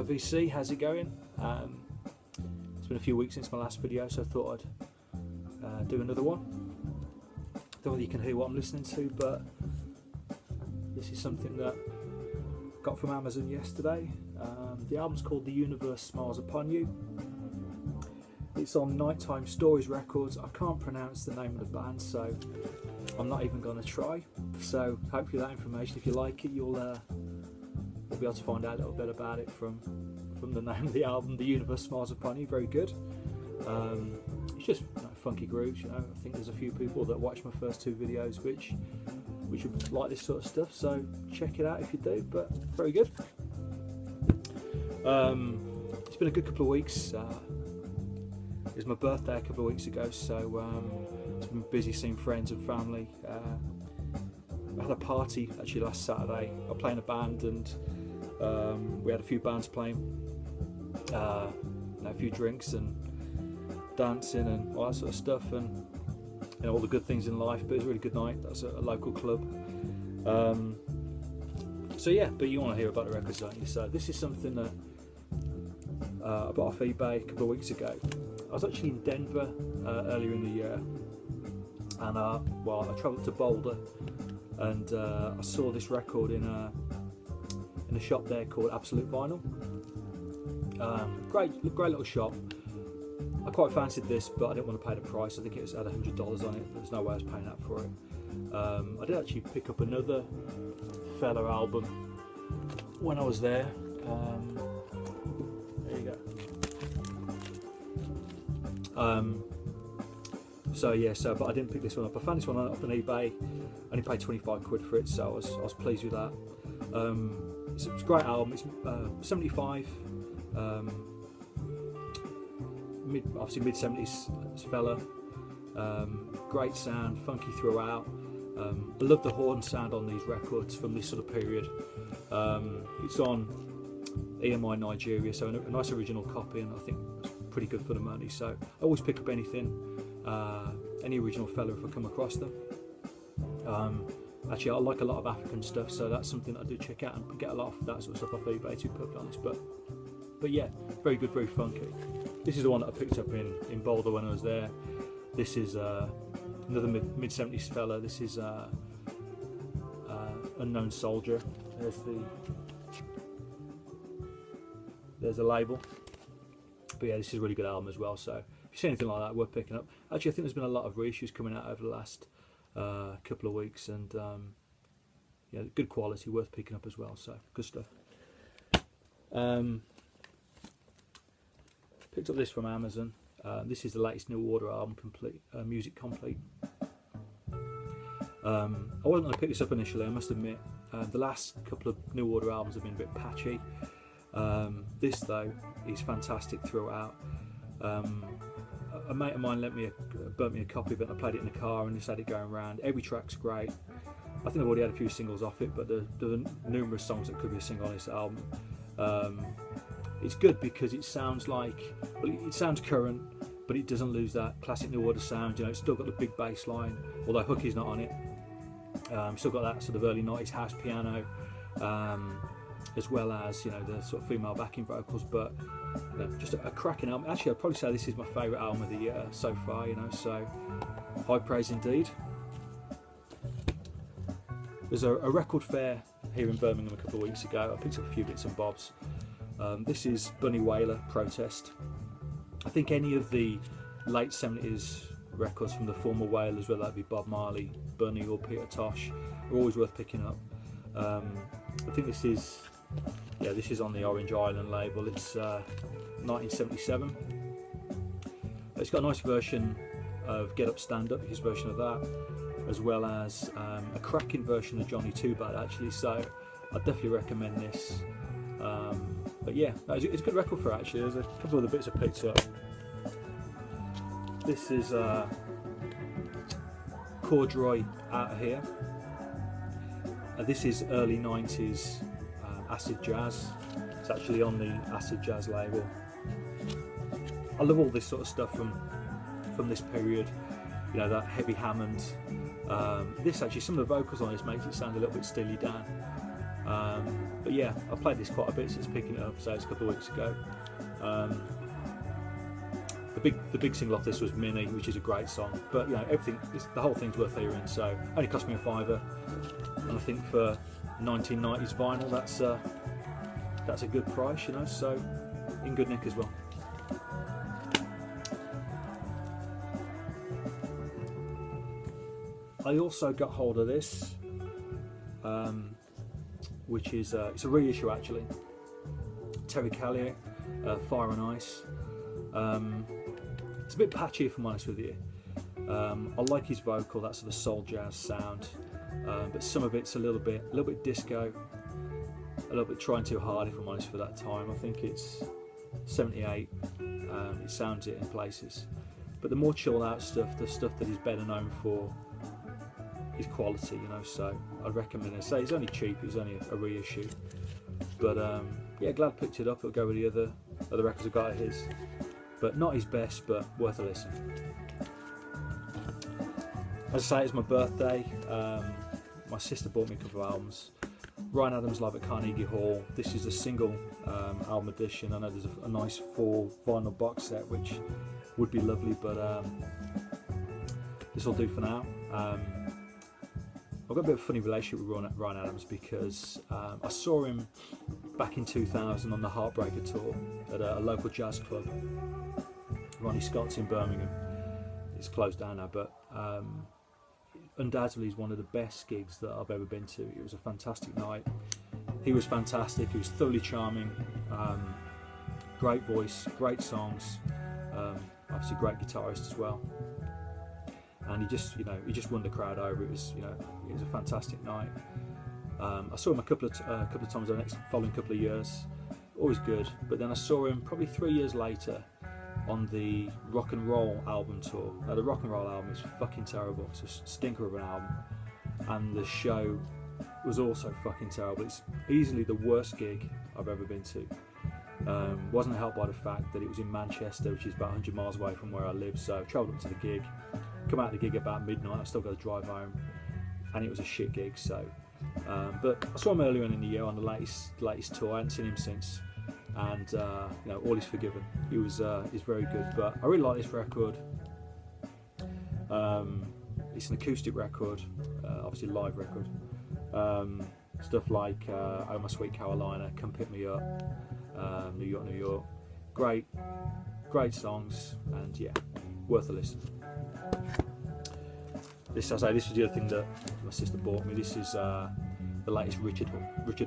Hi VC, how's it going? It's been a few weeks since my last video, so I thought I'd do another one. Don't know whether you can hear what I'm listening to, but this is something that I got from Amazon yesterday. The album's called The Universe Smiles Upon You. It's on Nighttime Stories Records. I can't pronounce the name of the band, so I'm not even going to try. So hopefully that information, if you like it, you'll be able to find out a little bit about it from the name of the album, The Universe Smiles Upon You. Very good. It's just funky grooves, you know. I think there's a few people that watch my first two videos which would like this sort of stuff, so check it out if you do, but very good. It's been a good couple of weeks. It was my birthday a couple of weeks ago, so it's been busy seeing friends and family. I had a party actually last Saturday. I play in a band, and we had a few bands playing, a few drinks and dancing and all that sort of stuff, and all the good things in life. But it was a really good night. That's a local club. So yeah, but you want to hear about the records, don't you? So this is something that I bought off eBay a couple of weeks ago. I was actually in Denver earlier in the year, and I travelled to Boulder, and I saw this record in a shop there called Absolute Vinyl. Great little shop. I quite fancied this, but I didn't want to pay the price. I think it had $100 on it. There's no way I was paying that for it. I did actually pick up another Fela album when I was there. There you go. But I didn't pick this one up. I found this one up on eBay. I only paid 25 quid for it, so I was pleased with that. It's a great album. It's 75. Obviously mid 70s Fela. Great sound, funky throughout. I love the horn sound on these records from this sort of period. It's on EMI Nigeria, so a nice original copy, and I think it's pretty good for the money. So I always pick up anything, any original Fela if I come across them. Actually, I like a lot of African stuff, so that's something that I do check out and get a lot of that sort of stuff off eBay, to be perfectly honest. But yeah, very good, very funky. This is the one that I picked up in Boulder when I was there. This is another mid 70s Fela. This is Unknown Soldier. There's a label. But yeah, this is a really good album as well. So if you see anything like that, worth picking up. Actually, I think there's been a lot of reissues coming out over the last couple of weeks, and yeah, good quality, worth picking up as well. So good stuff. Picked up this from Amazon. This is the latest New Order album, Music Complete. I wasn't going to pick this up initially, I must admit. The last couple of New Order albums have been a bit patchy. This though is fantastic throughout. A mate of mine burnt me a copy of it, and I played it in the car and just had it going around. Every track's great. I think I've already had a few singles off it, but there are numerous songs that could be a single on this album. It's good because it sounds it sounds current, but it doesn't lose that classic New Order sound. You know, it's still got the big bass line, although Hook is not on it. Still got that sort of early 90s house piano, as well as, you know, the sort of female backing vocals. But you know, just a cracking album. Actually, I'd probably say this is my favourite album of the year so far. You know, so high praise indeed. There's a record fair here in Birmingham a couple of weeks ago. I picked up a few bits and bobs. This is Bunny Wailer, Protest. I think any of the late 70s records from the former Wailers, whether that be Bob Marley, Bunny or Peter Tosh, are always worth picking up. I think this is on the Orange Island label. It's 1977. It's got a nice version of Get Up Stand Up, his version of that, as well as a cracking version of Johnny Too Bad actually, so I'd definitely recommend this. But yeah, it's a good record for it, actually. There's a couple of the bits I picked up. This is Corduroy Out of Here. This is early 90s acid jazz. It's actually on the acid jazz label. I love all this sort of stuff from this period. You know, that heavy Hammond. This actually, some of the vocals on this makes it sound a little bit Steely Dan. But yeah, yeah, I played this quite a bit since picking it up, so it's a couple of weeks ago. The big single off this was Mini, which is a great song, but you know, the whole thing's worth hearing. So only cost me £5, and I think for 1990s vinyl, that's a good price, you know. So in good nick as well. I also got hold of this, which is it's a reissue actually. Terry Callier, Fire and Ice. It's a bit patchy, if I'm honest with you. I like his vocal, that sort of soul jazz sound, but some of it's a little bit disco, a little bit trying too hard, if I'm honest, for that time. I think it's 78. It sounds it in places, but the more chilled out stuff, the stuff that he's better known for, is quality, you know. So I'd recommend it. Say it's only cheap, it's only a reissue, but yeah, glad I picked it up. It'll go with the other records I got of his, but not his best, but worth a listen. As I say, it's my birthday. My sister bought me a couple of albums. Ryan Adams Live at Carnegie Hall. This is a single album edition. I know there's a nice 4 vinyl box set, which would be lovely, but this will do for now. I've got a bit of a funny relationship with Ryan Adams because I saw him back in 2000 on the Heartbreaker tour at a local jazz club. Ronnie Scott's in Birmingham. It's closed down now, but undoubtedly is one of the best gigs that I've ever been to. It was a fantastic night. He was fantastic. He was thoroughly charming. Great voice, great songs. Obviously, great guitarist as well. And he just won the crowd over. It was a fantastic night. I saw him a couple of times the following couple of years. Always good. But then I saw him probably 3 years later on the Rock and Roll album tour. Now the Rock and Roll album is fucking terrible. It's a stinker of an album, and the show was also fucking terrible. It's easily the worst gig I've ever been to. Wasn't helped by the fact that it was in Manchester, which is about 100 miles away from where I live. So I travelled up to the gig, come out of the gig about midnight. I still got to drive home, and it was a shit gig. So, but I saw him earlier in the year on the latest tour. I hadn't seen him since. And all is forgiven. He's very good, but I really like this record. It's an acoustic record, obviously live record. Stuff like Oh My Sweet Carolina, Come Pick Me Up, New York, New York. Great songs, and yeah, worth a listen. This was the other thing that my sister bought me. This is the latest Richard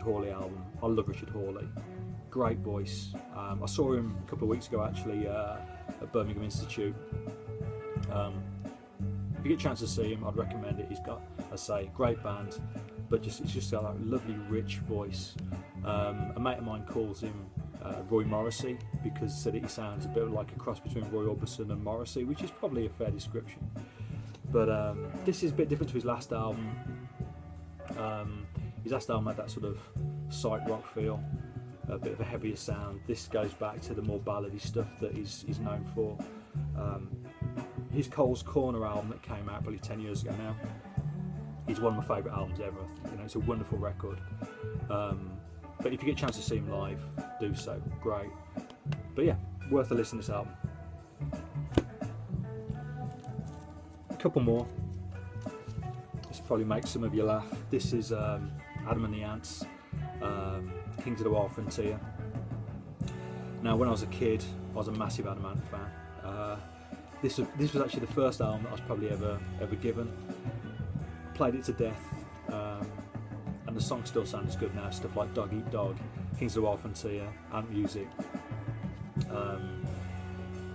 Hawley album. I love Richard Hawley. Great voice. I saw him a couple of weeks ago actually at Birmingham Institute. If you get a chance to see him, I'd recommend it. He's got, I say, great band, but it's just got a lovely, rich voice. A mate of mine calls him Roy Morrissey because he said he sounds a bit like a cross between Roy Orbison and Morrissey, which is probably a fair description. But this is a bit different to his last album. His last album had that sort of psych rock feel, a bit of a heavier sound. This goes back to the more ballady stuff that he's known for. His Cole's Corner album that came out probably 10 years ago now is one of my favourite albums ever. It's a wonderful record. But if you get a chance to see him live, do so. Great. But yeah, worth a listen to this album. A couple more. This will probably make some of you laugh. This is Adam and the Ants, Kings of the Wild Frontier. Now, when I was a kid, I was a massive Adam Ant fan. This was actually the first album that I was probably ever given. Played it to death, and the song still sounds good now. Stuff like Dog Eat Dog, Kings of the Wild Frontier, Ant Music.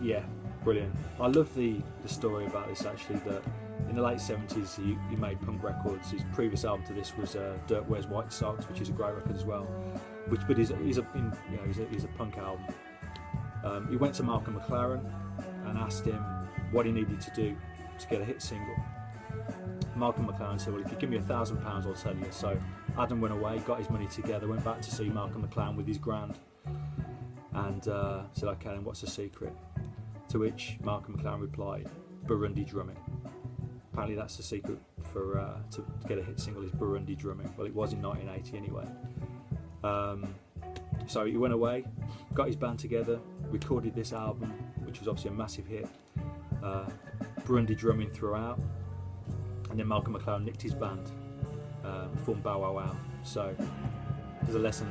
Yeah, brilliant. I love the story about this actually. That in the late 70s he made punk records. His previous album to this was Dirt Wears White Socks, which is a great record as well. But he's a punk album. He went to Malcolm McLaren and asked him what he needed to do to get a hit single. Malcolm McLaren said, well, if you give me £1,000 I'll tell you. So Adam went away, got his money together, went back to see Malcolm McLaren with his grand, and said, okay, and what's the secret? To which Malcolm McLaren replied, Burundi drumming. Apparently that's the secret for to get a hit single, is Burundi drumming. Well, it was in 1980 anyway. So he went away, got his band together, recorded this album, which was obviously a massive hit. Burundi drumming throughout, and then Malcolm McLaren nicked his band, formed Bow Wow Wow. So there's a lesson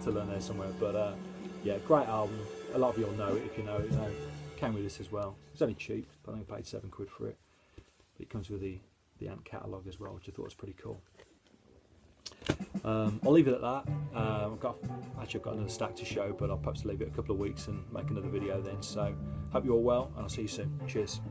to learn there somewhere. But yeah, great album. A lot of you will know it. If you know it, you know. Came with this as well. It's only cheap. I think I paid £7 for it. But it comes with the Ant catalogue as well, which I thought was pretty cool. I'll leave it at that. I've got another stack to show, but I'll perhaps leave it a couple of weeks and make another video then. So hope you're all well, and I'll see you soon. Cheers.